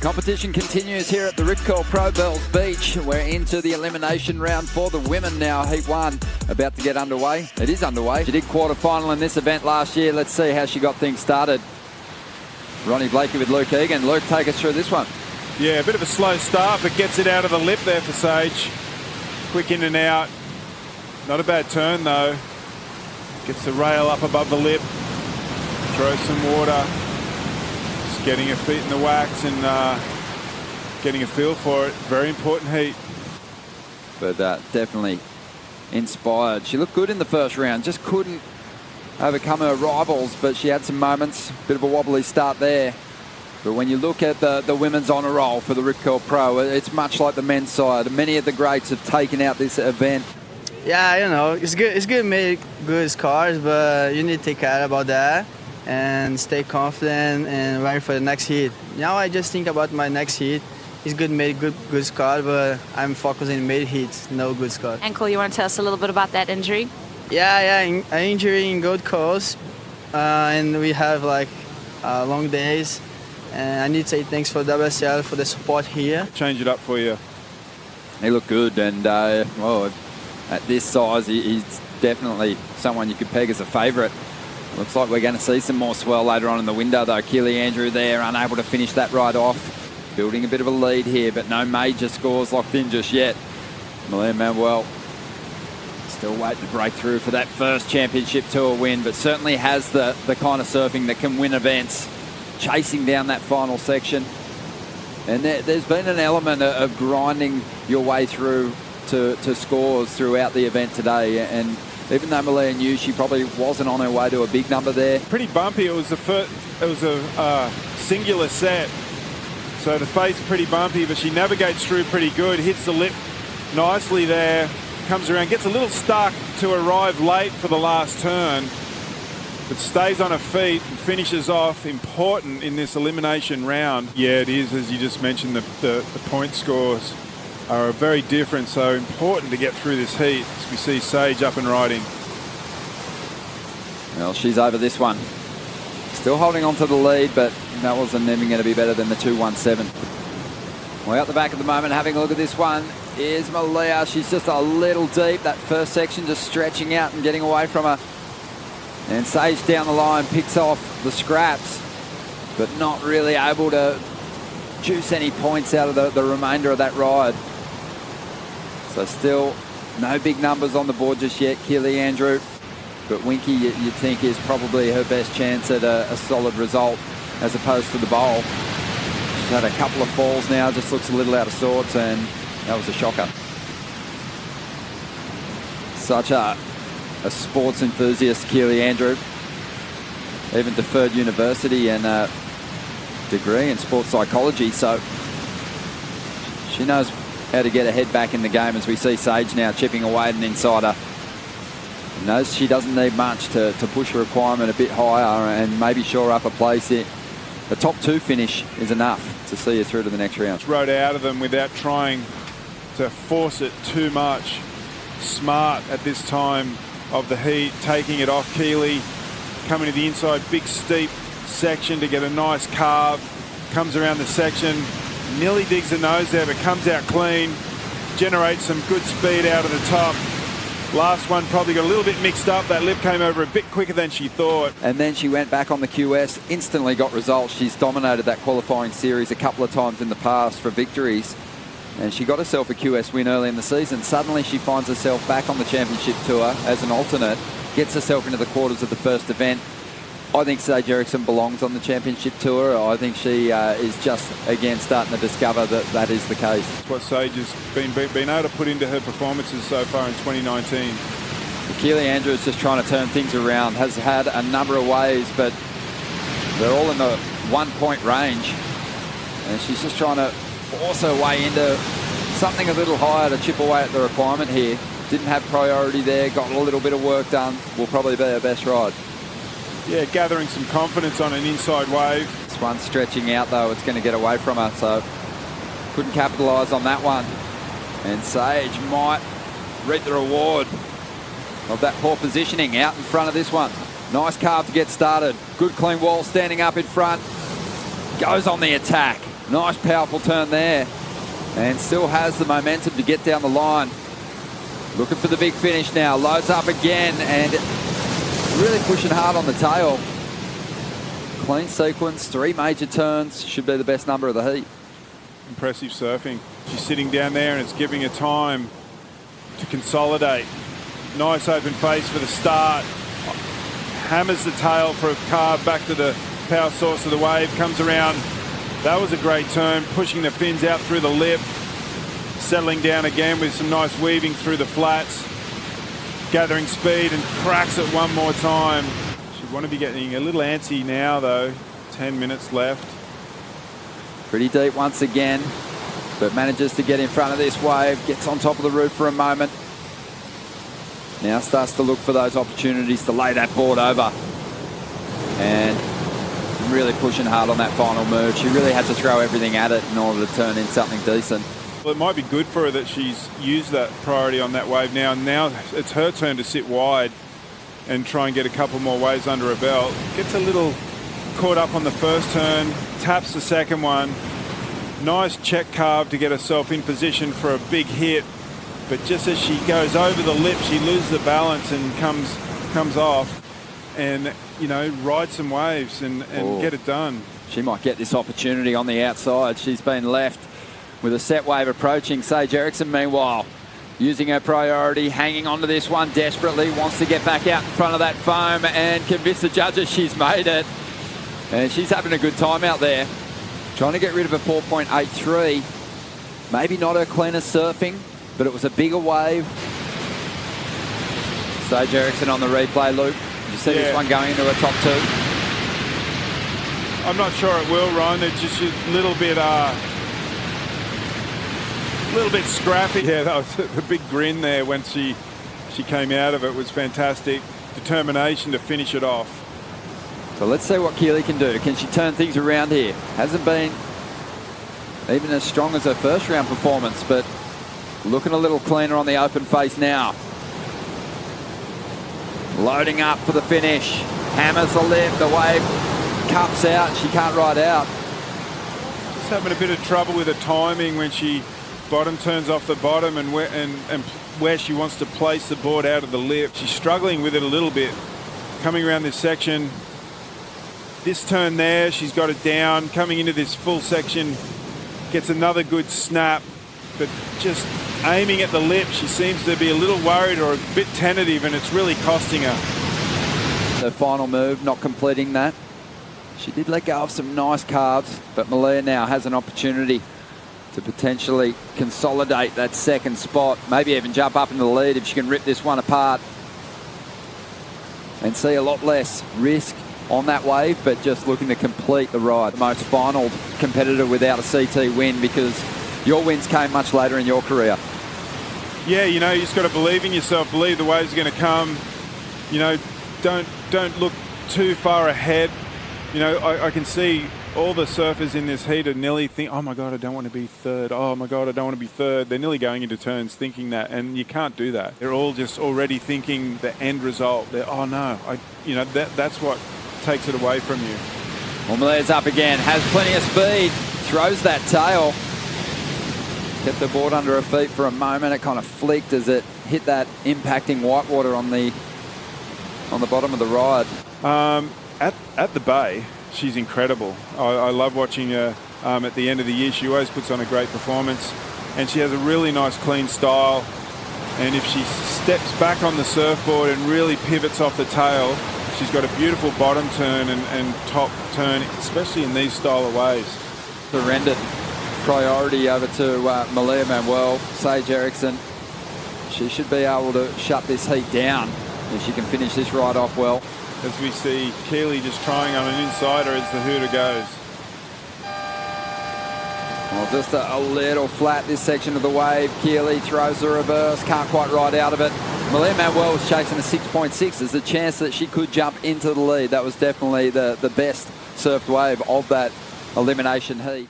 Competition continues here at the Rip Curl Pro Bells Beach. We're into the elimination round for the women now. Heat 1 about to get underway. It is underway. She did quarterfinal in this event last year. Let's see how she got things started. Ronnie Blakey with Luke Egan. Luke, take us through this one. Yeah, a bit of a slow start, but gets it out of the lip there for Sage. Quick in and out. Not a bad turn, though. Gets the rail up above the lip. Throws some water. Just getting her feet in the wax and getting a feel for it. Very important heat. But definitely inspired. She looked good in the first round. Just couldn't overcome her rivals, but she had some moments. Bit of a wobbly start there. But when you look at the women's honour roll for the Rip Curl Pro, it's much like the men's side. Many of the greats have taken out this event. Yeah, you know, it's good to make good scores, but you need to take care about that and stay confident and ready for the next heat. Now I just think about my next heat. It's good to make good score, but I'm focusing on mid heats, no good score. Ankle, you want to tell us a little bit about that injury? Yeah, an injury in Gold Coast, and we have like long days. And I need to say thanks for WSL for the support here. Change it up for you. He looked good, and well, at this size, he's definitely someone you could peg as a favourite. Looks like we're going to see some more swell later on in the window, though. K.Andrew there, unable to finish that ride off. Building a bit of a lead here, but no major scores locked in just yet. Malia Manuel still waiting to break through for that first championship tour win, but certainly has the kind of surfing that can win events. Chasing down that final section. And there's been an element of grinding your way through to scores throughout the event today. And even though Malia knew she probably wasn't on her way to a big number there. Pretty bumpy. It was a singular set. So the face pretty bumpy, but she navigates through pretty good. Hits the lip nicely there. Comes around, gets a little stuck to arrive late for the last turn, but stays on her feet and finishes off. Important in this elimination round. Yeah, it is, as you just mentioned, the point scores are very different, so important to get through this heat as we see Sage up and riding. Well, she's over this one. Still holding on to the lead, but that wasn't even going to be better than the 2:17. Way out the back at the moment, having a look at this one, is Malia. She's just a little deep. That first section just stretching out and getting away from her. And Sage down the line picks off the scraps, but not really able to juice any points out of the remainder of that ride. So still no big numbers on the board just yet, K.Andrew. But Winky, you'd think, is probably her best chance at a solid result as opposed to the bowl. She's had a couple of falls now, just looks a little out of sorts, and that was a shocker. Such a sports enthusiast, K.Andrew. Even deferred university and a degree in sports psychology, so she knows how to get her head back in the game as we see Sage now chipping away at an insider. Knows she doesn't need much to push her requirement a bit higher and maybe shore up a place here. The top 2 finish is enough to see her through to the next round. Rode out of them without trying to force it too much. Smart at this time of the heat, taking it off Keely, coming to the inside, big steep section to get a nice carve, comes around the section, nearly digs the nose there, but comes out clean, generates some good speed out of the top. Last one probably got a little bit mixed up. That lip came over a bit quicker than she thought. And then she went back on the QS, instantly got results. She's dominated that qualifying series a couple of times in the past for victories. And she got herself a QS win early in the season. Suddenly she finds herself back on the championship tour as an alternate, gets herself into the quarters of the first event. I think S.Erickson belongs on the championship tour. I think she is just, again, starting to discover that is the case. That's what Sage has been able to put into her performances so far in 2019. K.Andrew is just trying to turn things around. Has had a number of ways, but they're all in the 1 point range. And she's just trying to force her way into something a little higher to chip away at the requirement here. Didn't have priority there, got a little bit of work done. Will probably be her best ride. Yeah, gathering some confidence on an inside wave. This one's stretching out, though. It's going to get away from her, so couldn't capitalise on that one. And Sage might reap the reward of that poor positioning out in front of this one. Nice carve to get started. Good clean wall standing up in front. Goes on the attack. Nice, powerful turn there. And still has the momentum to get down the line. Looking for the big finish now. Loads up again and really pushing hard on the tail. Clean sequence, 3 major turns. Should be the best number of the heat. Impressive surfing. She's sitting down there and it's giving her time to consolidate. Nice open face for the start. Hammers the tail for a carve back to the power source of the wave. Comes around. That was a great turn, pushing the fins out through the lip. Settling down again with some nice weaving through the flats. Gathering speed and cracks it one more time. She'd want to be getting a little antsy now though. 10 minutes left. Pretty deep once again, but manages to get in front of this wave, gets on top of the roof for a moment. Now starts to look for those opportunities to lay that board over. And really pushing hard on that final move. She really had to throw everything at it in order to turn in something decent. Well, it might be good for her that she's used that priority on that wave now. Now it's her turn to sit wide and try and get a couple more waves under her belt. Gets a little caught up on the first turn, taps the second one. Nice check carve to get herself in position for a big hit. But just as she goes over the lip, she loses the balance and comes off. And, you know, ride some waves and get it done. She might get this opportunity on the outside. She's been left with a set wave approaching. S.Erickson, meanwhile, using her priority, hanging on to this one desperately, wants to get back out in front of that foam and convince the judges she's made it. And she's having a good time out there. Trying to get rid of a 4.83. Maybe not her cleanest surfing, but it was a bigger wave. S.Erickson on the replay, Luke. Did you see this one going into a top 2? I'm not sure it will, Ron. It's just a little bit scrappy. Yeah, that was the big grin there when she came out of it was fantastic. Determination to finish it off. So let's see what Keely can do. Can she turn things around here? Hasn't been even as strong as her first round performance, but looking a little cleaner on the open face now. Loading up for the finish. Hammers the lip. The wave cups out. She can't ride out. Just having a bit of trouble with her timing when she bottom turns off the bottom and where she wants to place the board out of the lip. She's struggling with it a little bit. Coming around this section. This turn there, she's got it down. Coming into this full section, gets another good snap, but just aiming at the lip, she seems to be a little worried or a bit tentative, and it's really costing her. The final move, not completing that. She did let go of some nice carves, but Malia now has an opportunity to potentially consolidate that second spot, maybe even jump up into the lead if she can rip this one apart and see a lot less risk on that wave, but just looking to complete the ride. The most final competitor without a CT win, because your wins came much later in your career. Yeah, you know, you just got to believe in yourself, believe the wave's going to come. You know, don't look too far ahead. You know, I can see all the surfers in this heat are nearly think, oh my God, I don't want to be third. Oh my God, I don't want to be third. They're nearly going into turns thinking that, and you can't do that. They're all just already thinking the end result. They're, oh no, that's what takes it away from you. Well, Malia's up again, has plenty of speed, throws that tail. Kept the board under her feet for a moment. It kind of flicked as it hit that impacting whitewater on the bottom of the ride. At the bay, she's incredible. I love watching her at the end of the year. She always puts on a great performance, and she has a really nice clean style. And if she steps back on the surfboard and really pivots off the tail, she's got a beautiful bottom turn and top turn, especially in these style of waves. Surrendered priority over to Malia Manuel. S.Erickson, she should be able to shut this heat down if she can finish this ride off well. As we see Keely just trying on an insider as the hooter goes. Well, just a little flat this section of the wave. Keely throws the reverse, can't quite ride out of it. Malia Manuel was chasing a 6.6. There's a chance that she could jump into the lead. That was definitely the best surfed wave of that elimination heat.